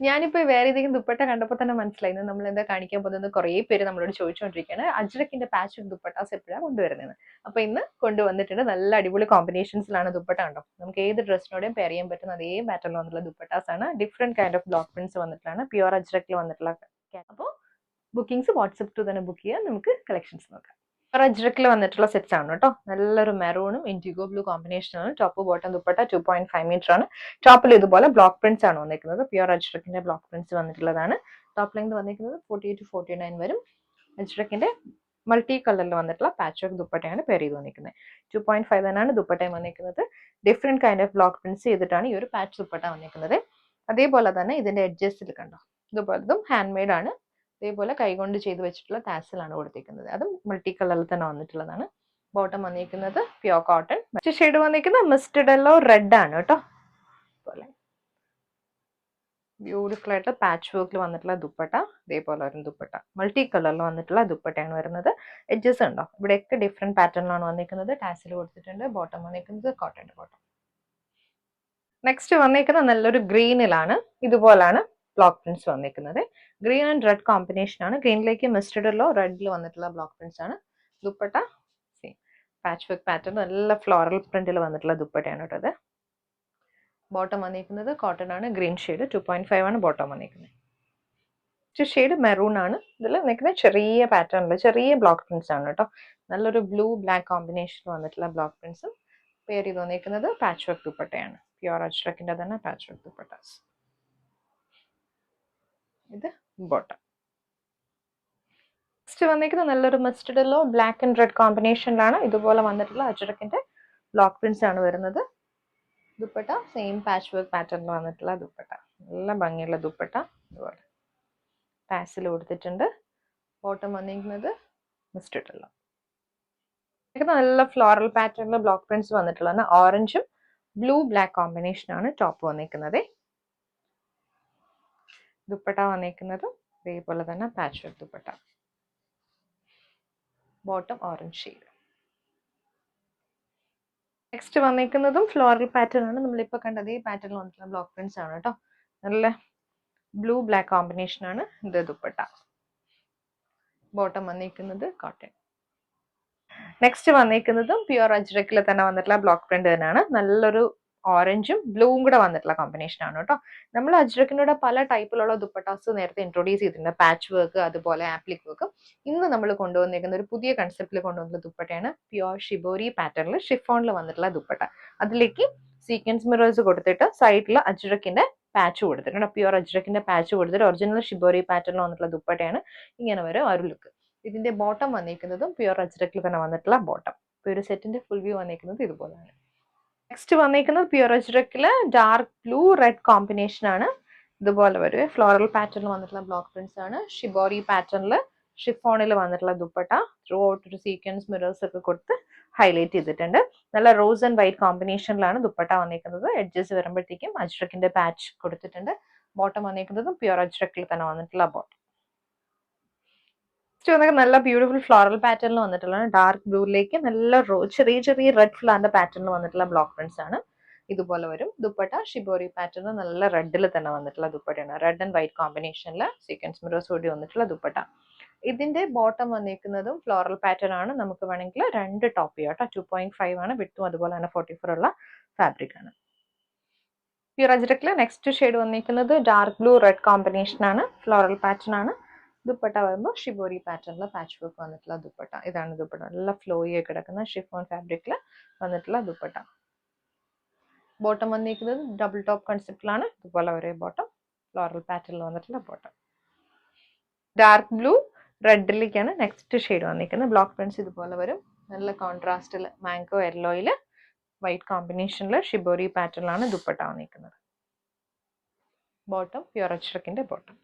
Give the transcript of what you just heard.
ഞാനിപ്പോ വേറെ ഏതെങ്കിലും ദുപ്പട്ട കണ്ടപ്പോൾ തന്നെ മനസ്സിലായി നമ്മൾ എന്താ കാണിക്കാൻ പോകുന്നത്. കുറേ പേര് നമ്മളോട് ചോദിച്ചുകൊണ്ടിരിക്കുകയാണ് അജ്രക്കിന്റെ പാച്ച് ദുപ്പട്ടാസ് എപ്പോഴാണ് കൊണ്ടുവരുന്നത്. അപ്പൊ ഇന്ന് കൊണ്ടുവന്നിട്ടുണ്ട്. നല്ല അടിപൊളി കോമ്പിനേഷൻസിലാണ് ദുപ്പട്ട. കണ്ടോ, നമുക്ക് ഏത് ഡ്രസ്സിനോടെയും പെയർ ചെയ്യാൻ പറ്റുന്ന അതേ പാറ്റേണിൽ വന്നിട്ടുള്ള ദുപ്പട്ടാസ് ആണ്. Different kind of block prints വന്നിട്ടാണ് പ്യുവർ അജ്രക്കിൽ വന്നിട്ടുള്ള. അപ്പോൾ ബുക്കിംഗ്സ് വാട്സ്ആപ്പ് ടു തന്നെ ബുക്ക് ചെയ്യാൻ. നമുക്ക് കളക്ഷൻസ് നോക്കാം. അജ്രക്കിൽ വന്നിട്ടുള്ള സെറ്റ്സ് ആണ് കേട്ടോ. നല്ലൊരു മെറൂണും ഇൻഡിഗോ ബ്ലൂ കോമ്പിനേഷനാണ്. ടോപ്പ് ബോട്ടം ദുപ്പട്ട 2.5 മീറ്റർ ആണ്. ടോപ്പിൽ ഇതുപോലെ ബ്ലോക്ക് പ്രിന്റ്സ് ആണ് വന്നിരിക്കുന്നത്. പ്യുവർ അജ്രക്കിന്റെ ബ്ലോക്ക് പ്രിന്റ്സ് വന്നിട്ടുള്ളതാണ്. ടോപ്പ് ലെങ്ത് വന്നിരിക്കുന്നത് 48 to 49 വരും. അജ്രക്കിന്റെ മൾട്ടി കളറിൽ വന്നിട്ടുള്ള പാച്ച് വർക്ക് ദുപ്പട്ടയാണ് പെയർ ചെയ്ത് വന്നിരിക്കുന്നത്. 2.5 തന്നെയാണ് ദുപ്പട്ടയും വന്നിരിക്കുന്നത്. Different kind of block prints ചെയ്തിട്ടാണ് ഈ ഒരു പാച്ച് ദുപ്പട്ട വന്നിരിക്കുന്നത്. അതേപോലെ തന്നെ ഇതിന്റെ എഡ്ജസിൽ കണ്ടോ, ഇതുപോലതും ഹാൻഡ് മെയ്ഡ് ആണ്. ഇതേപോലെ കൈകൊണ്ട് ചെയ്ത് വെച്ചിട്ടുള്ള ടാസലാണ് കൊടുത്തിരിക്കുന്നത്. അതും മൾട്ടി കളറിൽ തന്നെ വന്നിട്ടുള്ളതാണ്. ബോട്ടം വന്നിരിക്കുന്നത് പ്യുവർ കോട്ടൺ. മറ്റു ഷെയ്ഡ് വന്നിരിക്കുന്നത് മസ്റ്റർഡ് യെല്ലോ റെഡ് ആണ് കേട്ടോ. പോലെ ബ്യൂട്ടിഫുൾ ആയിട്ട് പാച്ച് വർക്കിൽ വന്നിട്ടുള്ള ദുപ്പട്ട. ഇതേപോലെ ഒരു ദുപ്പട്ട മൾട്ടി കളറിൽ വന്നിട്ടുള്ള ദുപ്പട്ടയാണ് വരുന്നത്. എഡ്ജസ് ഉണ്ടോ, ഇവിടെയൊക്കെ ഡിഫറെന്റ് പാറ്റേണിലാണ് വന്നിരിക്കുന്നത്. ടാസിൽ കൊടുത്തിട്ടുണ്ട്. ബോട്ടം വന്നിരിക്കുന്നത് കോട്ടന്റെ ബോട്ടം. നെക്സ്റ്റ് വന്നിരിക്കുന്നത് നല്ലൊരു ഗ്രീനിലാണ്. ഇതുപോലാണ് ബ്ലോക്ക് പ്രിന്റ്സ് വന്നിരിക്കുന്നത്. ഗ്രീൻ ആൻഡ് റെഡ് കോമ്പിനേഷൻ ആണ്. ഗ്രീനിലേക്ക് മസ്റ്റർഡ് യെല്ലോ, റെഡിൽ വന്നിട്ടുള്ള ബ്ലോക്ക് പ്രിന്റ്സ് ആണ്. Dupatta same patch work pattern, നല്ല ഫ്ലോറൽ പ്രിന്റിൽ വന്നിട്ടുള്ള ദുപ്പട്ടയാണ് കേട്ടോ അത്. ബോട്ടം വന്നിരിക്കുന്നത് കോട്ടൺ ആണ്. ഗ്രീൻ ഷെയ്ഡ് 2.5 ആണ് ബോട്ടം വന്നിരിക്കുന്നത്. ഷെയ്ഡ് മെറൂൺ ആണ്. ഇതിൽ നിൽക്കുന്ന ചെറിയ പാറ്റേണിൽ ചെറിയ ബ്ലോക്ക് പ്രിന്റ്സ് ആണ് കേട്ടോ. നല്ലൊരു ബ്ലൂ ബ്ലാക്ക് കോമ്പിനേഷൻ വന്നിട്ടുള്ള ബ്ലോക്ക് പ്രിന്റ്സും പെയർ ചെയ്ത് വന്നിരിക്കുന്നത് പാച്ച് വർക്ക് ദുപ്പട്ടയാണ്. പ്യുവർ അജ്രക്കിന്റെ തന്നെ പാച്ച് വർക്ക് ദുപ്പട്ടാസ്. ഇത് ബോട്ടം. നെക്സ്റ്റ് വന്നിരിക്കുന്നത് നല്ലൊരു mustard yellow black and red കോമ്പിനേഷനിലാണ് ഇതുപോലെ വന്നിട്ടുള്ള അജ്രക്കിന്റെ ബ്ലോക്ക് പ്രിന്റ്സ് ആണ് വരുന്നത്. ദുപ്പട്ട സെയിം പാച്ച് വർക്ക് പാറ്റേണിൽ വന്നിട്ടുള്ള ദുപ്പട്ട. നല്ല ഭംഗിയുള്ള ദുപ്പട്ട. ഇതുപോലെ ടാസിൽ കൊടുത്തിട്ടുണ്ട്. ബോട്ടം വന്നിരിക്കുന്നത് മസ്റ്റർഡ് യെല്ലോ. നല്ല ഫ്ലോറൽ പാറ്റേണിൽ ബ്ലോക്ക് പ്രിന്റ്സ് വന്നിട്ടുള്ളതാണ്. ഓറഞ്ചും ബ്ലൂ ബ്ലാക്ക് കോമ്പിനേഷൻ ആണ് ടോപ്പ് വന്നിരിക്കുന്നത്. ദുപ്പട്ട വന്നിരിക്കുന്നത് ഇതേപോലെ തന്നെ patch work dupatta. Bottom orange shade. Next വന്നിരിക്കുന്നതും ഫ്ലോറൽ പാറ്റേൺ ആണ്. നമ്മളിപ്പോൾ കണ്ടത് ഈ പാറ്റേണിൽ വന്നിട്ടുള്ള ബ്ലോക്ക് പ്രിന്റ്സ് ആണ് കേട്ടോ. നല്ല ബ്ലൂ ബ്ലാക്ക് കോമ്പിനേഷൻ ആണ് ഇത് ദുപ്പട്ട. ബോട്ടം വന്നിരിക്കുന്നത് കോട്ടൺ. നെക്സ്റ്റ് വന്നിരിക്കുന്നതും പ്യുവർ അജ്രക്കിൽ തന്നെ വന്നിട്ടുള്ള ബ്ലോക്ക് പ്രിന്റ് തന്നെയാണ്. നല്ലൊരു ഓറഞ്ചും ബ്ലൂവും കൂടെ വന്നിട്ടുള്ള കോമ്പിനേഷൻ ആണ് കേട്ടോ. നമ്മൾ അജ്രക്കിനോട് പല ടൈപ്പിലുള്ള ദുപ്പട്ടാസ് നേരത്തെ ഇൻട്രൊഡ്യൂസ് ചെയ്തിട്ടുണ്ട്. പാച്ച് വർക്ക്, അതുപോലെ ആപ്ലിക് വർക്ക്. ഇന്ന് നമ്മൾ കൊണ്ടുവന്നിരിക്കുന്ന ഒരു പുതിയ കൺസെപ്റ്റിൽ കൊണ്ടുവന്നിട്ടുള്ള ദുപ്പട്ടയാണ് പ്യുവർ ഷിബോരി പാറ്റേണിൽ ഷിഫോണിൽ വന്നിട്ടുള്ള ദുപ്പട്ട. അതിലേക്ക് സീക്വൻസ് മിറേഴ്സ് കൊടുത്തിട്ട് സൈഡിൽ അജ്രക്കിന്റെ പാച്ച് കൊടുത്തിട്ടുണ്ട്. പ്യുവർ അജ്രക്കിന്റെ പാച്ച് കൊടുത്തിട്ട് ഒറിജിനൽ ഷിബോരി പാറ്റേണിൽ വന്നിട്ടുള്ള ദുപ്പട്ടയാണ്. ഇങ്ങനെ വരും ആ ഒരു ലുക്ക്. ഇതിന്റെ ബോട്ടം വന്നിരിക്കുന്നതും പ്യുവർ അജ്രക്കിൽ തന്നെ വന്നിട്ടുള്ള ബോട്ടം. ഇപ്പോൾ ഒരു സെറ്റിന്റെ ഫുൾ വ്യൂ വന്നിരിക്കുന്നത് ഇതുപോലെയാണ്. നെക്സ്റ്റ് വന്നിരിക്കുന്നത് പ്യുവർ അജ്രക്കില് ഡാർക്ക് ബ്ലൂ റെഡ് കോമ്പിനേഷൻ ആണ്. ഇതുപോലെ വരും ഫ്ലോറൽ പാറ്റേണിൽ വന്നിട്ടുള്ള ബ്ലോക്ക് പ്രിന്റ്സ് ആണ്. ഷിബോറി പാറ്റേണിൽ ഷിഫോണിൽ വന്നിട്ടുള്ള ദുപ്പട്ട. ത്രൂ ഔട്ട് ഒരു സീക്വൻസ് മിറേഴ്സ് ഒക്കെ കൊടുത്ത് ഹൈലൈറ്റ് ചെയ്തിട്ടുണ്ട്. നല്ല റോസ് ആൻഡ് വൈറ്റ് കോമ്പിനേഷനിലാണ് ദുപ്പട്ട വന്നിരിക്കുന്നത്. എഡ്ജസ് വരുമ്പോഴത്തേക്കും അജ്രക്കിന്റെ പാച്ച് കൊടുത്തിട്ടുണ്ട്. ബോട്ടം വന്നിരിക്കുന്നതും പ്യുവർ അജ്രക്കിൽ തന്നെ വന്നിട്ടുള്ള ബോട്ടം. നല്ല ബ്യൂട്ടിഫുൾ ഫ്ലോറൽ പാറ്റേണിൽ വന്നിട്ടുള്ള ഡാർക്ക് ബ്ലൂയിലേക്ക് നല്ല ചെറിയ ചെറിയ റെഡ് ഫ്ലവറിന്റെ പാറ്റേണിൽ വന്നിട്ടുള്ള ബ്ലോക്ക് പ്രിന്റ്സ് ആണ്. ഇതുപോലെ വരും. ദുപ്പട്ട ഷിബോറി പാറ്റേൺ നല്ല റെഡിൽ തന്നെ വന്നിട്ടുള്ള ദുപ്പട്ടയാണ്. റെഡ് ആൻഡ് വൈറ്റ് കോമ്പിനേഷനിൽ സീക്വൻസ് മിറേഴ്സ് കൂടി വന്നിട്ടുള്ള ദുപ്പട്ട. ഇതിന്റെ ബോട്ടം വന്നിരിക്കുന്നതും ഫ്ലോറൽ പാറ്റേൺ ആണ്. നമുക്ക് വേണമെങ്കിൽ രണ്ട് ടോപ്പ് ചെയ്യാം കേട്ടോ. 2.5 ആണ് വിട്ടും അതുപോലെ തന്നെ 44 ഉള്ള ഫാബ്രിക് ആണ്. പ്യുവർ അജ്രക്കിൽ നെക്സ്റ്റ് ഷെയ്ഡ് വന്നിരിക്കുന്നത് ഡാർക്ക് ബ്ലൂ റെഡ് കോമ്പിനേഷൻ ആണ്. ഫ്ലോറൽ പാറ്റേൺ ആണ്. ദുപ്പട്ട വരുമ്പോൾ ഷിബോറി പാറ്റേണിൽ പാച്ച് വർക്ക് വന്നിട്ടുള്ള ദുപ്പട്ട. ഇതാണ് ദുപ്പട്ട. നല്ല ഫ്ലോയി ആയി കിടക്കുന്ന ഷിഫോൺ ഫാബ്രിക്കിൽ വന്നിട്ടുള്ള ദുപ്പട്ട. ബോട്ടം വന്നിരിക്കുന്നത് ഡബിൾ ടോപ്പ് കൺസെപ്റ്റിലാണ്. ഇതുപോലെ ഒരേ ബോട്ടം ഫ്ലോറൽ പാറ്റേണിൽ വന്നിട്ടുള്ള ബോട്ടം. ഡാർക്ക് ബ്ലൂ റെഡിലേക്കാണ് നെക്സ്റ്റ് ഷെയ്ഡ് വന്നിരിക്കുന്നത്. ബ്ലോക്ക് പ്രിന്റ്സ് ഇതുപോലെ വരും. നല്ല കോൺട്രാസ്റ്റിൽ മാംഗോ യെല്ലോയിൽ വൈറ്റ് കോമ്പിനേഷനിൽ ഷിബോറി പാറ്റേണിലാണ് ദുപ്പട്ട വന്നിരിക്കുന്നത്. ബോട്ടം പ്യുവർ അജ്രക്കിന്റെ ബോട്ടം.